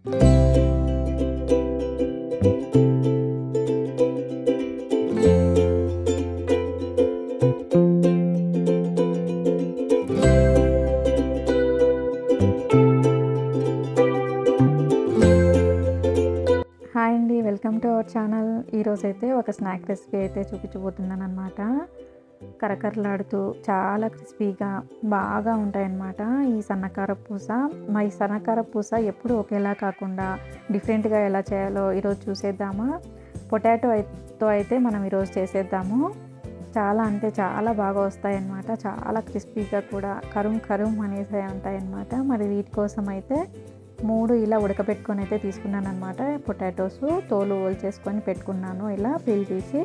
Hi అండి, welcome to our channel. ఈరోజైతే ఒక స్నాక్ రెసిపీ అయితే చూపించబోతున్నాను అనమాట. కరకరలాడుతూ చాలా క్రిస్పీగా బాగా ఉంటాయన్నమాట ఈ సన్నకార పూస. ఈ సన్నకార పూస ఎప్పుడు ఒకేలా కాకుండా డిఫరెంట్గా ఎలా చేయాలో ఈరోజు చూసేద్దామా. పొటాటోతో అయితే మనం ఈరోజు చేసేద్దాము. చాలా అంటే చాలా బాగా వస్తాయన్నమాట. చాలా క్రిస్పీగా కూడా కరుం కరుం అనేసి ఉంటాయన్నమాట. మరి వీటి కోసం అయితే 3 ఇలా ఉడకబెట్టుకొని అయితే తీసుకున్నాను అనమాట. పొటాటోస్ తోలు చేసుకొని పెట్టుకున్నాను. ఇలా పీల్ తీసి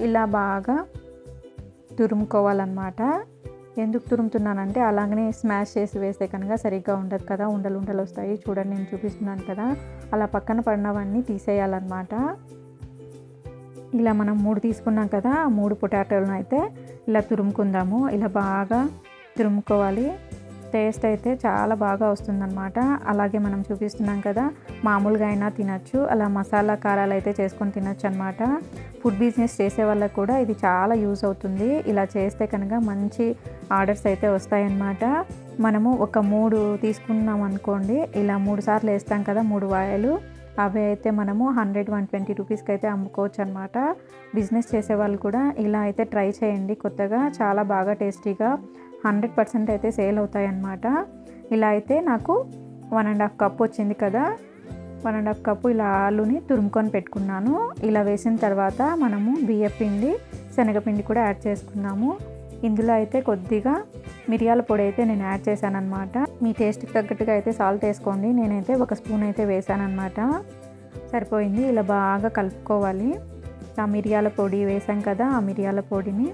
ఇలా బాగా తురుముకోవాలన్నమాట. ఎందుకు తురుముతున్నానంటే అలాగనే స్మాష్ చేసి వేస్తే కనుక సరిగ్గా ఉండదు కదా, ఉండలు ఉండలు వస్తాయి. చూడండి, నేను చూపిస్తున్నాను కదా, అలా పక్కన పడినవన్నీ తీసేయాలన్నమాట. ఇలా మనం 3 తీసుకున్నాం కదా, ఆ 3 పొటాటోలను అయితే ఇలా తురుముకుందాము. ఇలా బాగా తురుముకోవాలి. టేస్ట్ అయితే చాలా బాగా వస్తుందన్నమాట. అలాగే మనం చూపిస్తున్నాం కదా, మామూలుగా అయినా తినచ్చు, అలా మసాలా కారాలు అయితే చేసుకొని తినచ్చు అనమాట. ఫుడ్ బిజినెస్ చేసే వాళ్ళకు కూడా ఇది చాలా యూజ్ అవుతుంది. ఇలా చేస్తే కనుక మంచి ఆర్డర్స్ అయితే వస్తాయన్నమాట. మనము ఒక 3 తీసుకున్నాం అనుకోండి, ఇలా 3 సార్లు వేస్తాం కదా, 3 వాయలు, అవి అయితే మనము 100-120 రూపీస్కి అయితే అమ్ముకోవచ్చు అనమాట. బిజినెస్ చేసే వాళ్ళు కూడా ఇలా అయితే ట్రై చేయండి. కొత్తగా చాలా బాగా టేస్టీగా 100% అయితే సేల్ అవుతాయి అన్నమాట. ఇలా అయితే నాకు 1.5 కప్ వచ్చింది కదా, 1.5 కప్పు ఇలా ఆలుని తురుముకొని పెట్టుకున్నాను. ఇలా వేసిన తర్వాత మనము బియ్యపిండి, శనగపిండి కూడా యాడ్ చేసుకున్నాము. ఇందులో అయితే కొద్దిగా మిరియాల పొడి అయితే నేను యాడ్ చేశాను అనమాట. మీ టేస్ట్కి తగ్గట్టుగా అయితే సాల్ట్ వేసుకోండి. నేనైతే 1 స్పూన్ అయితే వేసాను అనమాట. సరిపోయింది. ఇలా బాగా కలుపుకోవాలి. ఆ మిరియాల పొడి వేసాం కదా, ఆ మిరియాల పొడిని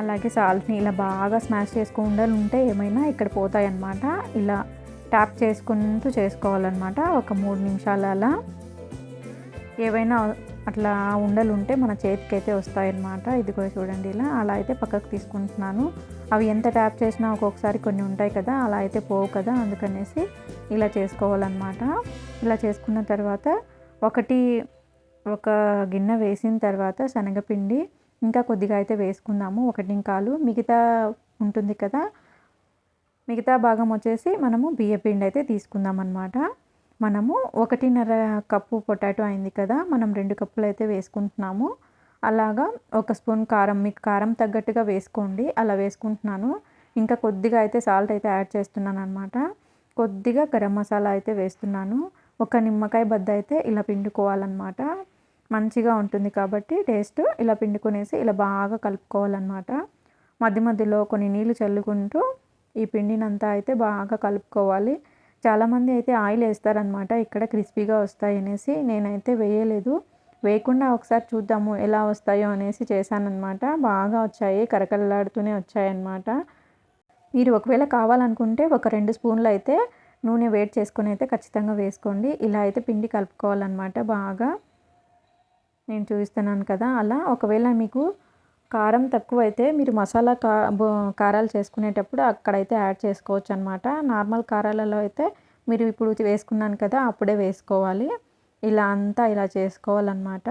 అలాగే సాల్ట్ని ఇలా బాగా స్మాష్ చేసుకుంటూ ఉంటే ఏమైనా ఇక్కడ పోతాయి అన్నమాట. ఇలా ట్యాప్ చేసుకుంటూ చేసుకోవాలన్నమాట. ఒక 3 నిమిషాలు అలా. ఏవైనా అట్లా ఉండలు ఉంటే మన చేతికి అయితే వస్తాయన్నమాట. ఇది కూడా చూడండి, ఇలా అలా అయితే పక్కకు తీసుకుంటున్నాను. అవి ఎంత ట్యాప్ చేసినా ఒక్కొక్కసారి కొన్ని ఉంటాయి కదా, అలా అయితే పోవు కదా, అందుకనేసి ఇలా చేసుకోవాలన్నమాట. ఇలా చేసుకున్న తర్వాత ఒక గిన్నె వేసిన తర్వాత శనగపిండి ఇంకా కొద్దిగా అయితే వేసుకుందాము. 1 మిగతా ఉంటుంది కదా, మిగతా భాగం వచ్చేసి మనము బియ్యపిండి అయితే తీసుకుందాం అన్నమాట. మనము 1.5 కప్పు పొటాటో అయింది కదా, మనం 2 కప్పులు అయితే వేసుకుంటున్నాము. అలాగా 1 స్పూన్ కారం, మీకు కారం తగ్గట్టుగా వేసుకోండి. అలా వేసుకుంటున్నాను. ఇంకా కొద్దిగా అయితే సాల్ట్ అయితే యాడ్ చేస్తున్నాను అనమాట. కొద్దిగా గరం మసాలా అయితే వేస్తున్నాను. 1 నిమ్మకాయ బద్ద అయితే ఇలా పిండుకోవాలన్నమాట. మంచిగా ఉంటుంది కాబట్టి టేస్ట్. ఇలా పిండుకొనేసి ఇలా బాగా కలుపుకోవాలన్నమాట. మధ్య మధ్యలో కొన్ని నీళ్లు చల్లుకుంటూ ఈ పిండినంతా అయితే బాగా కలుపుకోవాలి. చాలామంది అయితే ఆయిల్ వేస్తారనమాట ఇక్కడ క్రిస్పీగా వస్తాయి అనేసి. నేనైతే వేయలేదు. వేయకుండా ఒకసారి చూద్దాము ఎలా వస్తాయో అనేసి చేశానన్నమాట. బాగా వచ్చాయి, కరకరలాడుతూనే వచ్చాయన్నమాట. మీరు ఒకవేళ కావాలనుకుంటే ఒక 2 స్పూన్లు అయితే నూనె వేడి చేసుకొని అయితే ఖచ్చితంగా వేసుకోండి. ఇలా అయితే పిండి కలుపుకోవాలన్నమాట బాగా. నేను చూపిస్తున్నాను కదా, అలా. ఒకవేళ మీకు కారం తక్కువైతే మీరు మసాలా కారాలు చేసుకునేటప్పుడు అక్కడైతే యాడ్ చేసుకోవచ్చు అనమాట. నార్మల్ కారాలలో అయితే మీరు ఇప్పుడు వేసుకున్నాను కదా, అప్పుడే వేసుకోవాలి. ఇలా అంతా ఇలా చేసుకోవాలన్నమాట.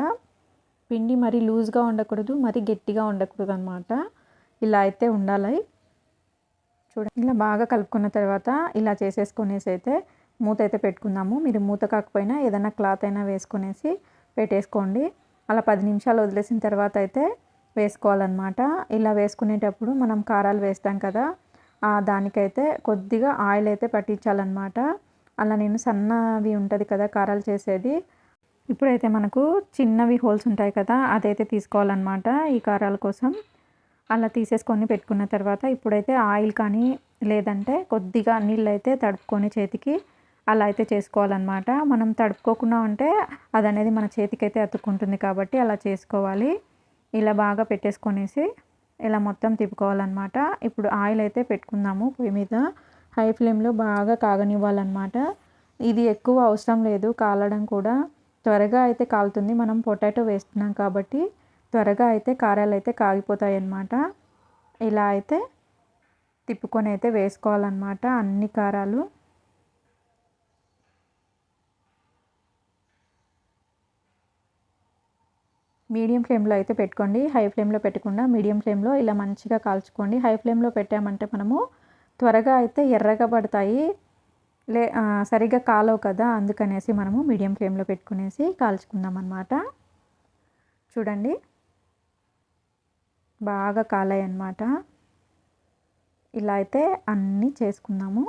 పిండి మరీ లూజ్గా ఉండకూడదు, మరీ గట్టిగా ఉండకూడదు అనమాట. ఇలా అయితే ఉండాలి. చూడండి, ఇలా బాగా కలుపుకున్న తర్వాత ఇలా చేసేసుకునేసి అయితే మూత అయితే పెట్టుకుందాము. మీరు మూత కాకపోయినా ఏదైనా క్లాత్ అయినా వేసుకునేసి పెట్టేసుకోండి. అలా 10 నిమిషాలు వదిలేసిన తర్వాత అయితే వేసుకోవాలన్నమాట. ఇలా వేసుకునేటప్పుడు మనం కారాలు వేస్తాం కదా, దానికైతే కొద్దిగా ఆయిల్ అయితే పట్టించాలన్నమాట. అలా నేను సన్నవి ఉంటుంది కదా కారాలు చేసేది, ఇప్పుడైతే మనకు చిన్నవి హోల్స్ ఉంటాయి కదా, అదైతే తీసుకోవాలన్నమాట ఈ కారాల కోసం. అలా తీసేసుకొని పెట్టుకున్న తర్వాత ఇప్పుడైతే ఆయిల్ కానీ లేదంటే కొద్దిగా నీళ్ళు అయితే తడుపుకొని చేతికి అలా అయితే చేసుకోవాలన్నమాట. మనం తడుపుకోకుండా ఉంటే అది అనేది మన చేతికి అయితే అతుక్కుంటుంది కాబట్టి అలా చేసుకోవాలి. ఇలా బాగా పెట్టేసుకొనేసి ఇలా మొత్తం తిప్పుకోవాలన్నమాట. ఇప్పుడు ఆయిల్ అయితే పెట్టుకుందాము పొయ్యి మీద. హై ఫ్లేమ్లో బాగా కాగనివ్వాలన్నమాట. ఇది ఎక్కువ అవసరం లేదు కాలడం కూడా, త్వరగా అయితే కాలుతుంది. మనం పొటాటో వేస్తున్నాం కాబట్టి త్వరగా అయితే కారాలు అయితే కాగిపోతాయి అన్నమాట. ఇలా అయితే తిప్పుకొని అయితే వేసుకోవాలన్నమాట అన్ని కారాలు. మీడియం ఫ్లేమ్లో అయితే పెట్టుకోండి. హై ఫ్లేమ్లో పెట్టకుండా మీడియం ఫ్లేమ్లో ఇలా మంచిగా కాల్చుకోండి. హై ఫ్లేమ్లో పెట్టామంటే మనము త్వరగా అయితే ఎర్రగా పడతాయి, సరిగ్గా కాలవు కదా, అందుకనేసి మనము మీడియం ఫ్లేమ్లో పెట్టుకునేసి కాల్చుకుందాం అన్నమాట. చూడండి బాగా కాలాయి అన్నమాట. ఇలా అయితే అన్నీ చేసుకుందాము.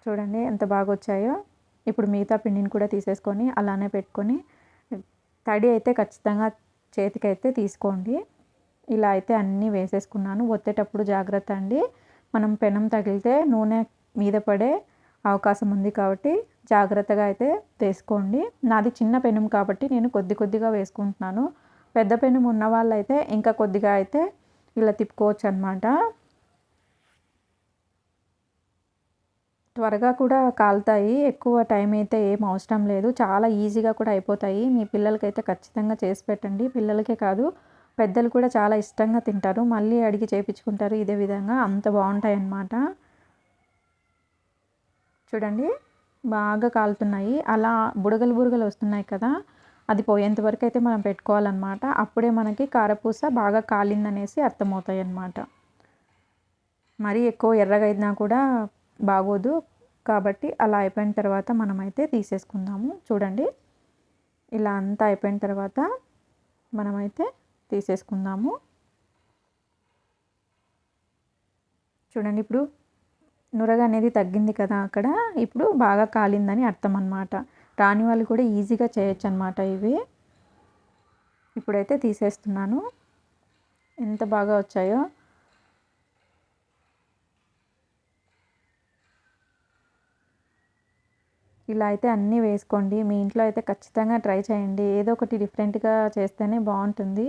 చూడండి ఎంత బాగా వచ్చాయో. ఇప్పుడు మిగతా పిండిని కూడా తీసేసుకొని అలానే పెట్టుకొని, తడి అయితే ఖచ్చితంగా చేతికైతే తీసుకోండి. ఇలా అయితే అన్నీ వేసేసుకున్నాను. ఒత్తేటప్పుడు జాగ్రత్త అండి, మనం పెనం తగిలితే నూనె మీద పడే అవకాశం ఉంది కాబట్టి జాగ్రత్తగా అయితే వేసుకోండి. నాది చిన్న పెనం కాబట్టి నేను కొద్దిగా వేసుకుంటున్నాను. పెద్ద పెనం ఉన్న వాళ్ళైతే ఇంకా కొద్దిగా అయితే ఇలా తిప్పుకోవచ్చు అన్నమాట. త్వరగా కూడా కాలుతాయి, ఎక్కువ టైం అయితే ఏం అవసరం లేదు, చాలా ఈజీగా కూడా అయిపోతాయి. మీ పిల్లలకైతే ఖచ్చితంగా చేసి పెట్టండి. పిల్లలకే కాదు పెద్దలు కూడా చాలా ఇష్టంగా తింటారు. మళ్ళీ అడిగి చేయించుకుంటారు ఇదే విధంగా, అంత బాగుంటాయి అన్నమాట. చూడండి బాగా కాలుతున్నాయి. అలా బుడగలు వస్తున్నాయి కదా, అది పోయేంత వరకు అయితే మనం పెట్టుకోవాలన్నమాట. అప్పుడే మనకి కారపూస బాగా కాలిందనేసి అర్థమవుతాయి అన్నమాట. మరీ ఎక్కువ ఎర్రగా అయినా కూడా బాగోదు కాబట్టి అలా అయిపోయిన తర్వాత మనమైతే తీసేసుకుందాము. చూడండి ఇలా అంతా అయిపోయిన తర్వాత మనమైతే తీసేసుకుందాము. చూడండి ఇప్పుడు నురగ అనేది తగ్గింది కదా అక్కడ, ఇప్పుడు బాగా కాలిందని అర్థం అన్నమాట. రాని వాళ్ళు కూడా ఈజీగా చేయొచ్చు అన్నమాట ఇవి. ఇప్పుడైతే తీసేస్తున్నాను. ఎంత బాగా వచ్చాయో. ఇలా అయితే అన్నీ వేసుకోండి. మీ ఇంట్లో అయితే ఖచ్చితంగా ట్రై చేయండి. ఏదో ఒకటి డిఫరెంట్గా చేస్తేనే బాగుంటుంది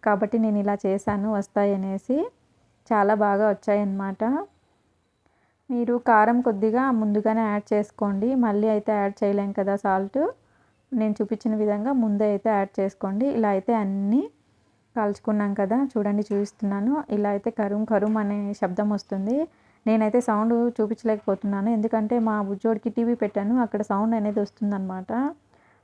కాబట్టి నేను ఇలా చేశాను వస్తాయనేసి. చాలా బాగా వచ్చాయన్నమాట. మీరు కారం కొద్దిగా ముందుగానే యాడ్ చేసుకోండి, మళ్ళీ అయితే యాడ్ చేయలేం కదా సాల్ట్. నేను చూపించిన విధంగా ముందే అయితే యాడ్ చేసుకోండి. ఇలా అయితే అన్నీ కాల్చుకున్నాం కదా, చూడండి చూపిస్తున్నాను. ఇలా అయితే కరుం కరుం అనే శబ్దం వస్తుంది. నేనైతే సౌండ్ చూపించలేకపోతున్నాను ఎందుకంటే మా బుజ్జోడికి టీవీ పెట్టాను, అక్కడ సౌండ్ అనేది వస్తుందన్నమాట,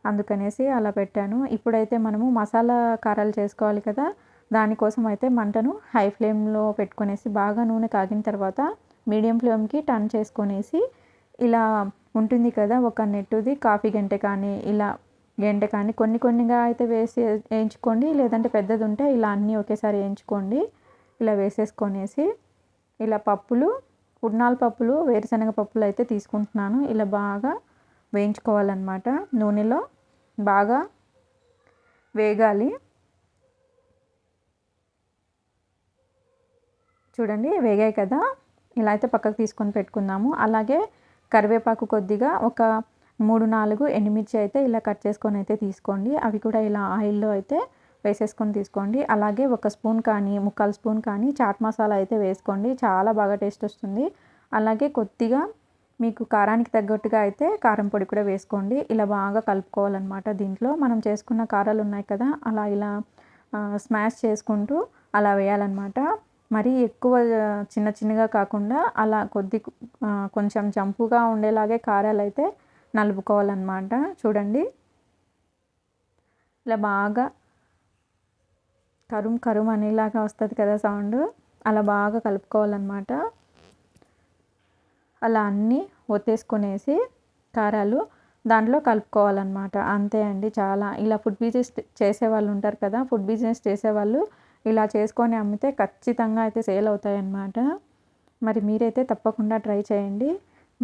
అందుకనేసి అలా పెట్టాను. ఇప్పుడైతే మనము మసాలా కారాలు చేసుకోవాలి కదా, దానికోసం అయితే మంటను హై ఫ్లేమ్లో పెట్టుకునేసి బాగా నూనె కాగిన తర్వాత మీడియం ఫ్లేమ్కి టర్న్ చేసుకొనేసి, ఇలా ఉంటుంది కదా ఒక నెట్టుది కాఫీ గంటె కానీ ఇలా గంటె కానీ కొన్నిగా అయితే వేసి వేయించుకోండి, లేదంటే పెద్దది ఉంటే ఇలా అన్నీ ఒకేసారి వేయించుకోండి. ఇలా వేసేసుకొనేసి ఇలా పప్పులు, పుట్నాల పప్పులు, వేరుశనగ పప్పులు అయితే తీసుకుంటున్నాను. ఇలా బాగా వేయించుకోవాలన్నమాట. నూనెలో బాగా వేగాలి. చూడండి వేగాయి కదా, ఇలా అయితే పక్కకు తీసుకొని పెట్టుకుందాము. అలాగే కరివేపాకు కొద్దిగా ఒక 3-4 ఎండుమిర్చి అయితే ఇలా కట్ చేసుకొని అయితే తీసుకోండి. అవి కూడా ఇలా ఆయిల్లో అయితే వేసేసుకొని తీసుకోండి. అలాగే 1 స్పూన్ కానీ 3/4 స్పూన్ కానీ చాట్ మసాలా అయితే వేసుకోండి, చాలా బాగా టేస్ట్ వస్తుంది. అలాగే కొద్దిగా మీకు కారానికి తగ్గట్టుగా అయితే కారం పొడి కూడా వేసుకోండి. ఇలా బాగా కలుపుకోవాలన్నమాట. దీంట్లో మనం చేసుకున్న కారాలు ఉన్నాయి కదా, అలా ఇలా స్మాష్ చేసుకుంటూ అలా వేయాలన్నమాట. మరీ ఎక్కువ చిన్నగా కాకుండా అలా కొంచెం జంపుగా ఉండేలాగే కారాలు అయితే నలుపుకోవాలన్నమాట. చూడండి ఇలా బాగా కరుం కరుం అనేలాగా వస్తుంది కదా సౌండ్, అలా బాగా కలుపుకోవాలన్నమాట. అలా అన్నీ ఒత్తేసుకునేసి కారాలు దాంట్లో కలుపుకోవాలన్నమాట. అంతే అండి, చాలా. ఇలా ఫుడ్ బిజినెస్ చేసేవాళ్ళు ఉంటారు కదా, ఫుడ్ బిజినెస్ చేసేవాళ్ళు ఇలా చేసుకొని అమ్మితే ఖచ్చితంగా అయితే సేల్ అవుతాయన్నమాట. మరి మీరైతే తప్పకుండా ట్రై చేయండి.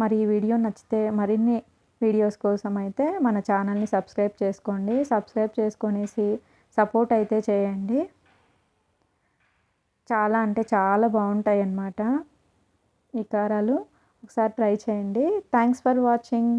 మరి ఈ వీడియో నచ్చితే మరిన్ని వీడియోస్ కోసం అయితే మన ఛానల్ని సబ్స్క్రైబ్ చేసుకోండి. సబ్స్క్రైబ్ చేసుకొనేసి సపోర్ట్ అయితే చేయండి. చాలా అంటే చాలా బాగుంటాయి అన్నమాట ఈ కారాలు. ఒకసారి ట్రై చేయండి. Thanks for watching.